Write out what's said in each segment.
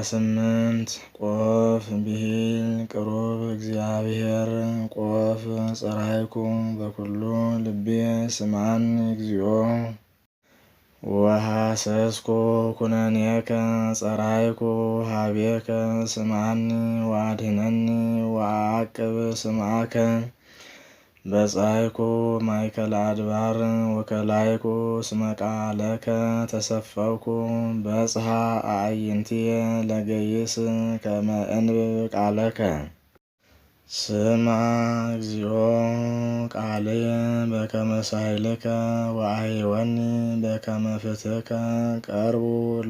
18 ቆፍ ብሂል ቅሩብ እግዚአብሔር ቆፍ ጸራይኩ በኩሉ ልቤ ስማን እግዚኦ ወሐሰስኩ ኩነኔከ ጸራይኩ ሀቤከ ስማኒ ወአድኅነኒ ወአዕቅብ ስምዓከ በጻይኩ ማእከለ አድባር ወከላይኩ እስመ ቃለከ ተሰፈውኩ በጽሐ አዕይንትየ ለገይስ ከመ እንብብ ቃለከ ስማ እግዚኦ ቃልየ በከመ ሳህልከ ወአሕይወኒ በከመ ፍትሕከ ቀርቡ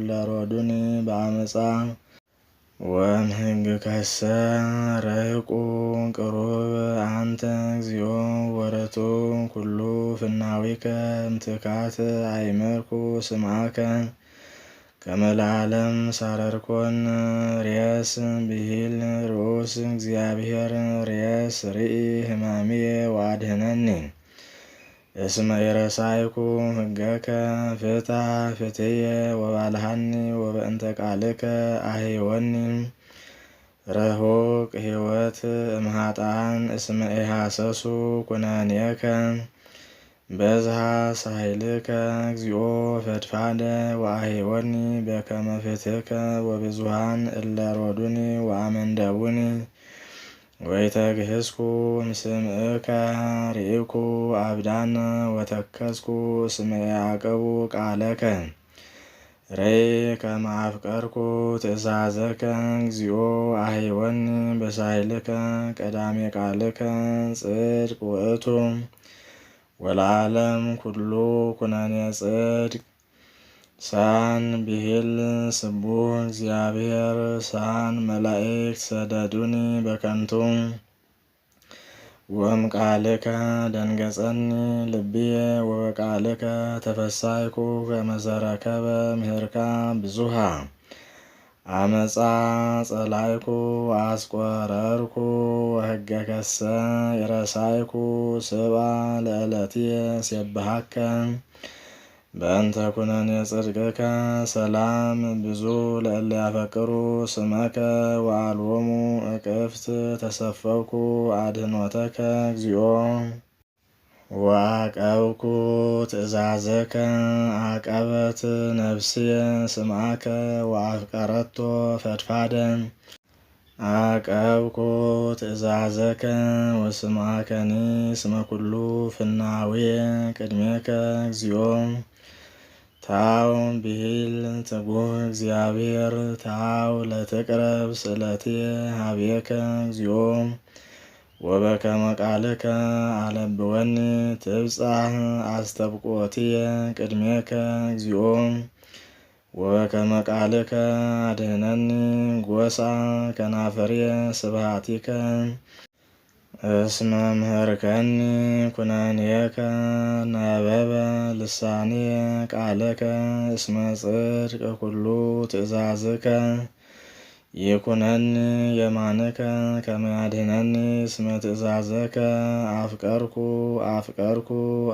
ለሮዱኒ በአመፃ ወእምሕግከሰ ርሕቁ ቅሩብ አንተ እግዚኦ ወረቱ ኩሉ ፍናዊከ እምትካት አእመርኩ ስምዓከ ከመ ለዓለም ሳረርኮን ሬስ ብሂል ርዑስ እግዚአብሔር ሬስ ርኢ ሕማምየ ወአድኅነኒ እስመ ኢረሳይኩ ሕገከ ፍትሐ ፍትየ ወባልሐኒ ወበእንተ ቃልከ አሕይወኒ ረሑቅ ሕይወት እምኃጥኣን እስመ ኢሐሰሱ ኩነኔከ በዝሃ ሳህልከ እግዚኦ ፈድፋደ ወአሕይወኒ በከመ ፍትሕከ ወብዙኃን እለ ሮዱኒ ወአመንደቡኒ ወይተግህዝኩ እምስምዕከ ርኢኩ አብዳነ ወተከዝኩ እስመ ያዕቅቡ ቃለከ ሬይ ከመ አፍቀርኩ ትእዛዘከ እግዚኦ አሕይወኒ በሳህልከ ቀዳሜ ቃልከ ጽድቅ ውእቱ ወለዓለም ኩሉ ኩነኔ ጽድቅ ሳን ብሂል ስቡሕ እግዚአብሔር ሳን መላእክት ሰደዱኒ በከንቱ ወእምቃልከ ደንገጸኒ ልብየ ወበቃልከ ተፈሳይኩ ከመ ዘረከበ ምሕርካ ብዙኃ አመፃ ጸላይኩ አስቆረርኩ ወሕገከሰ ኢረሳይኩ ስብአ ለዕለትየ ሴብሐከ በእንተ ኩነኔ ጽድቅከ ሰላም ብዙ ለእለ ያፈቅሩ ስመከ ወአልቦሙ እቅፍት ተሰፈውኩ አድኅኖተከ እግዚኦ ወአቀብኩ ትእዛዘከ አቀበት ነፍስየ ስምዓከ ወአፍቀረቶ ፈድፋደ አቀብኩ ትእዛዘከ ወስምዓከኒ እስመ ኩሉ ፍናውየ ቅድሜከ እግዚኦ ታው ብሂል ትጉህ እግዚአብሔር ታው ለትቅረብ ስእለትየ ሀቤከ እግዚኦ ወበከመ ቃልከ አለብወኒ ትብጻሕ አስተብቆትየ ቅድሜከ እግዚኦ ወበከመ ቃልከ አድኅነኒ ጐሳ ከናፈርየ ስብሐቲከ እስመ ምሕርከኒ ኩነኔከ ነበበ ልሳንየ ቃለከ እስመ ጽድቅ ኩሉ ትእዛዝከ ይኩነኒ የማንከ ከመ ያድኅነኒ እስመ ትእዛዘከ አፍቀርኩ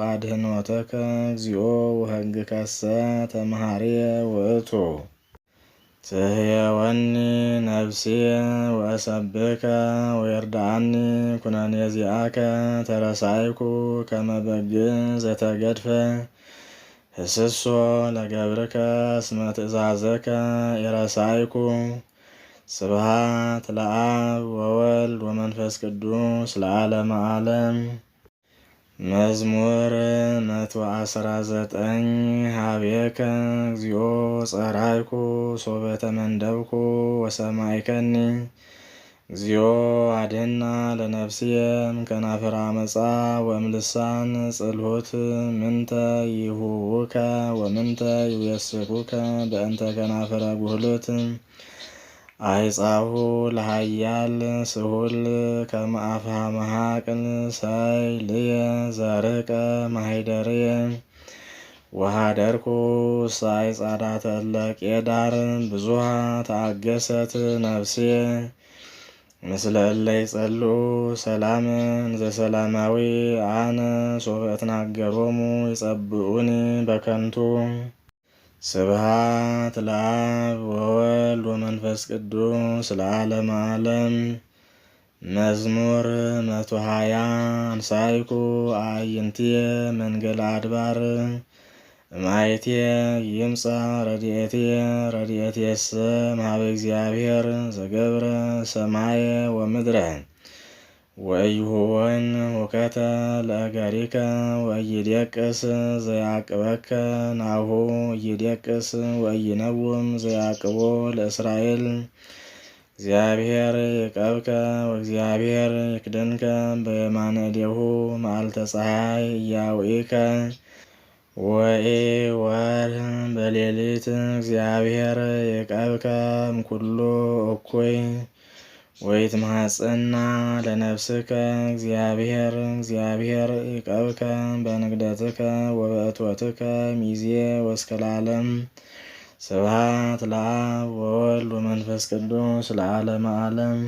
አድኅኖተከ እግዚኦ ወሕግከሰ ተመሃርየ ውእቱ ትሕየወኒ ነፍስየ ወእሰብከ ወይርድአኒ ኩነኔ ዚአከ ተረሳይኩ ከመ በግዕ ዘተገድፈ ህስሶ ለገብርከ እስመ ትእዛዘከ ኢረሳይኩ ስብሐት ለአብ ወወልድ ወመንፈስ ቅዱስ ለዓለመ ዓለም። መዝሙር 119 ሀቤከ እግዚኦ ጸራይኩ ሶበ ተመንደብኩ ወሰማይከኒ እግዚኦ አድኅና ለነፍስየ እምከናፍር አመፃ ወእምልሳን ጽልሁት ምንተ ይሁውከ ወምንተ ይዌስኩከ በእንተ ከናፍረ ጉህሉት አይጻሁ ለሃያል ስሁል ከመ አፍሃ መሃቅል ሳይልየ ዘርቀ ማኅደርየ ወሃደርኩ ሳይ ጻዳተ እለ ቄዳር ብዙኃ ተአገሰት ነፍስየ ምስለ እለ ይጸልኡ ሰላም ዘሰላማዊ አነ ሶበ እትናገሮሙ ይጸብኡኒ በከንቱ ስብሐት ለአብ ወወልድ ወመንፈስ ቅዱስ ለዓለመ ዓለም። መዝሙር 120 አንሳይኩ አዕይንትየ መንገለ አድባር እማይትየ ይምጻ ረድኤትየ ረድኤትየሰ እምኀበ እግዚአብሔር ዘገብረ ሰማየ ወምድረ ወኢይሁወን ሁከተ ለእገሪከ ወኢይዴቅስ ዘያዕቅበከ ናሁ ኢይዴቅስ ወኢይነውም ዘያዕቅቦ ለእስራኤል። እግዚአብሔር ይቀብከ ወእግዚአብሔር ይክድንከ በየማነ እዴሁ መዓልተ ፀሐይ ኢያውኢከ ወኢወርኅ በሌሊት። እግዚአብሔር ይቀብከ እምኩሉ እኩይ ወይትማጸና ለነፍስከ። እግዚአብሔር ይቀብከ በንግደትከ ወበእቶትከ ሚዜ ወእስከ ለዓለም። ስብሐት ለአብ ወወልድ ወመንፈስ ቅዱስ ለዓለመ ዓለም።